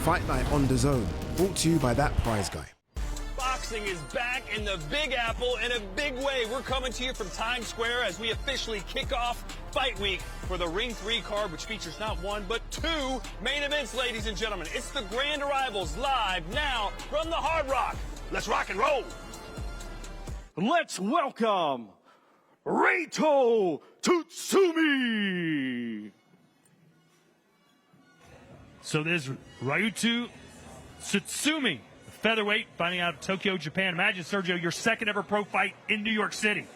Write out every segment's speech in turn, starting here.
Fight Night on DAZN, brought to you by that prize guy. Boxing is back in the Big Apple in a big way. We're coming to you from Times Square as we officially kick off Fight Week for the Ring 3 card, which features not one, but two main events, ladies and gentlemen. It's the Grand Arrivals live now from the Hard Rock. Let's rock and roll. Let's welcome Reito Tsutsumi. So there's Ryuto Tsutsumi, featherweight, fighting out of Tokyo, Japan. Imagine, Sergio, your second ever pro fight in New York City.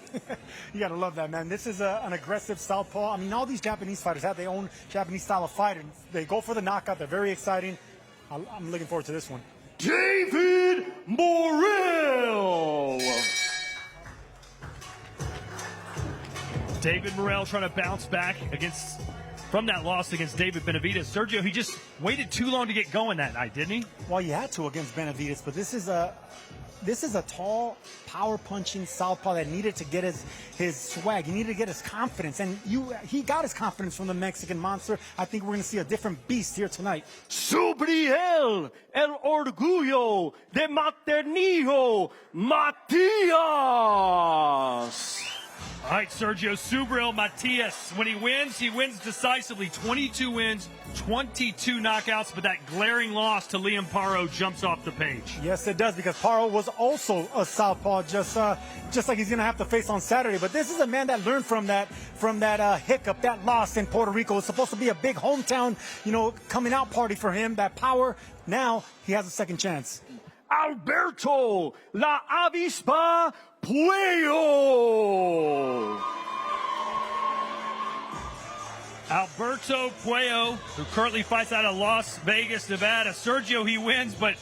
You got to love that, man. This is an aggressive southpaw. I mean, all these Japanese fighters have their own Japanese style of fight, and they go for the knockout. They're very exciting. I'm looking forward to this one. David Morrell. David Morrell trying to bounce back from that loss against David Benavidez. Sergio, he just waited too long to get going that night, didn't he? Well, he had to against Benavidez, but this is a tall, power-punching southpaw that needed to get his swag. He needed to get his confidence, and he got his confidence from the Mexican monster. I think we're going to see a different beast here tonight. Subriel, el orgullo de Maternijo, Matias. All right, Sergio, Subriel, Matias. When he wins decisively. 22 wins, 22 knockouts, but that glaring loss to Liam Paro jumps off the page. Yes, it does, because Paro was also a southpaw, just like he's going to have to face on Saturday. But this is a man that learned from that hiccup, that loss in Puerto Rico. It's supposed to be a big hometown, coming out party for him. That power, now he has a second chance. Alberto, la avispa, Puello. Alberto Puello, who currently fights out of Las Vegas, Nevada. Sergio, he wins, but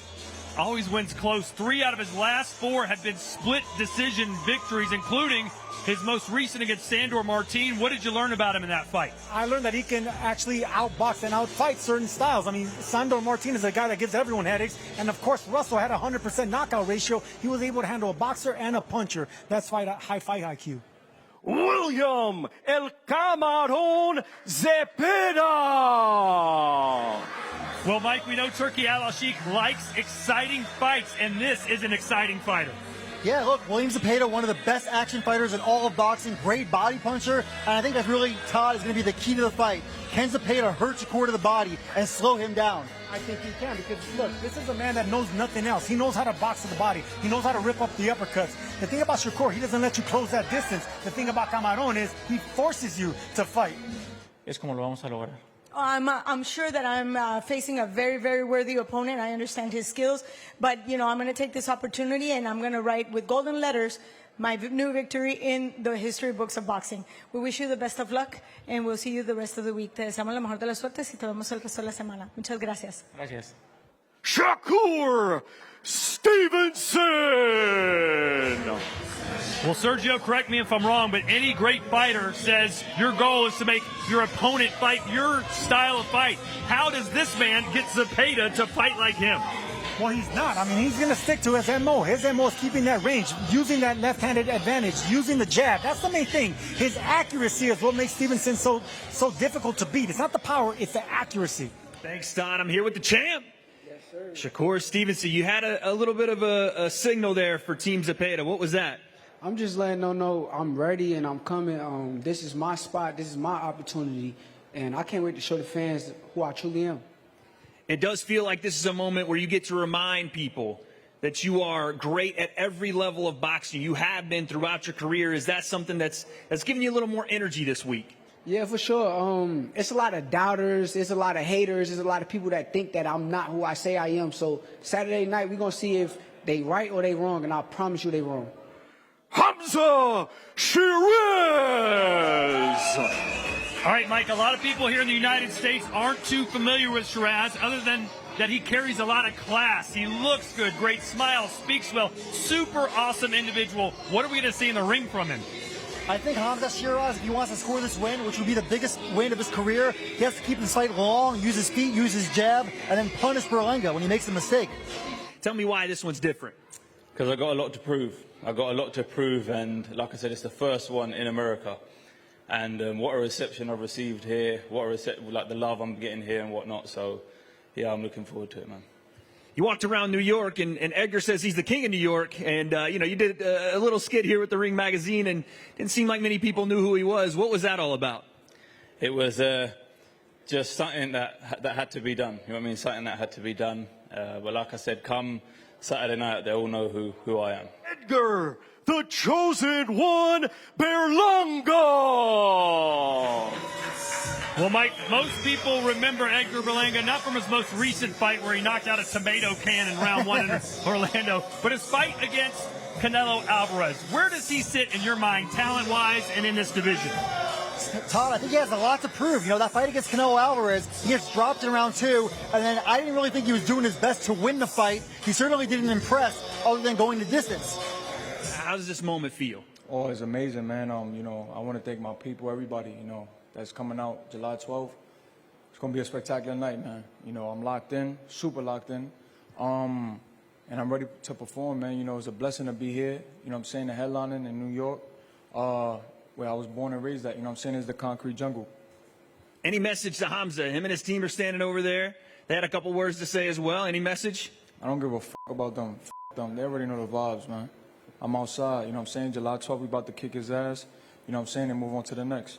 always wins close. 3 out of his last 4 have been split decision victories, including his most recent against Sandor Martin. What did you learn about him in that fight? I learned that he can actually outbox and outfight certain styles. I mean, Sandor Martin is a guy that gives everyone headaches. And, of course, Russell had a 100% knockout ratio. He was able to handle a boxer and a puncher. That's high fight IQ. William El Camarón Zepeda. Well, Mike, we know Turki Al-Sheikh likes exciting fights, and this is an exciting fighter. Yeah, look, William Zepeda, one of the best action fighters in all of boxing, great body puncher, and I think that's really, Todd, is going to be the key to the fight. Can Zepeda hurt Shakur to the body and slow him down? I think he can, because, look, this is a man that knows nothing else. He knows how to box to the body. He knows how to rip up the uppercuts. The thing about Shakur, he doesn't let you close that distance. The thing about Camarón is he forces you to fight. Es como lo vamos a lograr. I'm sure that I'm facing a very, very worthy opponent. I understand his skills. But, I'm going to take this opportunity and I'm going to write with golden letters my new victory in the history books of boxing. We wish you the best of luck and we'll see you the rest of the week. Te deseamos la mejor de las suertes y te vemos el resto de la semana. Muchas gracias. Gracias. Shakur Stevenson. Well, Sergio, correct me if I'm wrong, but any great fighter says your goal is to make your opponent fight your style of fight. How does this man get Zepeda to fight like him? Well, he's not. I mean, he's going to stick to his MO. His MO is keeping that range, using that left-handed advantage, using the jab. That's the main thing. His accuracy is what makes Stevenson so difficult to beat. It's not the power, it's the accuracy. Thanks, Don. I'm here with the champ. Yes, sir. Shakur Stevenson. You had a little bit of a signal there for Team Zepeda. What was that? I'm just letting them know I'm ready and I'm coming. This is my spot. This is my opportunity. And I can't wait to show the fans who I truly am. It does feel like this is a moment where you get to remind people that you are great at every level of boxing. You have been throughout your career. Is that something that's giving you a little more energy this week? Yeah, for sure. It's a lot of doubters. There's a lot of haters. There's a lot of people that think that I'm not who I say I am. So Saturday night, we're going to see if they right or they wrong, and I promise you they wrong. Hamzah Sheeraz. All right, Mike, a lot of people here in the United States aren't too familiar with Sheeraz, other than that he carries a lot of class. He looks good, great smile, speaks well, super awesome individual. What are we going to see in the ring from him? I think Hamzah Sheeraz, if he wants to score this win, which would be the biggest win of his career, he has to keep his fight long, use his feet, use his jab, and then punish Berlanga when he makes a mistake. Tell me why this one's different. Because I got a lot to prove. and like I said, it's the first one in America. And what a reception I've received here, like the love I'm getting here and whatnot. So yeah, I'm looking forward to it, man. You walked around New York, and Edgar says he's the king of New York. And, you did a little skit here with the Ring magazine, and didn't seem like many people knew who he was. What was that all about? It was just something that had to be done. You know what I mean? Something that had to be done. But like I said, come Saturday night, they all know who I am. Edgar, the chosen one, Berlanga. Well, Mike, most people remember Edgar Berlanga not from his most recent fight where he knocked out a tomato can in round 1 in Orlando, but his fight against Canelo Alvarez. Where does he sit in your mind, talent-wise, and in this division? Todd, I think he has a lot to prove. That fight against Canelo Alvarez, he gets dropped in round 2, and then I didn't really think he was doing his best to win the fight. He certainly didn't impress other than going the distance. How does this moment feel? Oh, it's amazing, man. I want to thank my people, everybody, that's coming out July 12th. It's going to be a spectacular night, man. I'm locked in, super locked in. And I'm ready to perform, man. It's a blessing to be here. I'm saying, the headlining in New York, where I was born and raised at. It's the concrete jungle. Any message to Hamzah? Him and his team are standing over there. They had a couple words to say as well. Any message? I don't give a about them. Them. They already know the vibes, man. I'm outside. July 12th, we about to kick his ass. And move on to the next.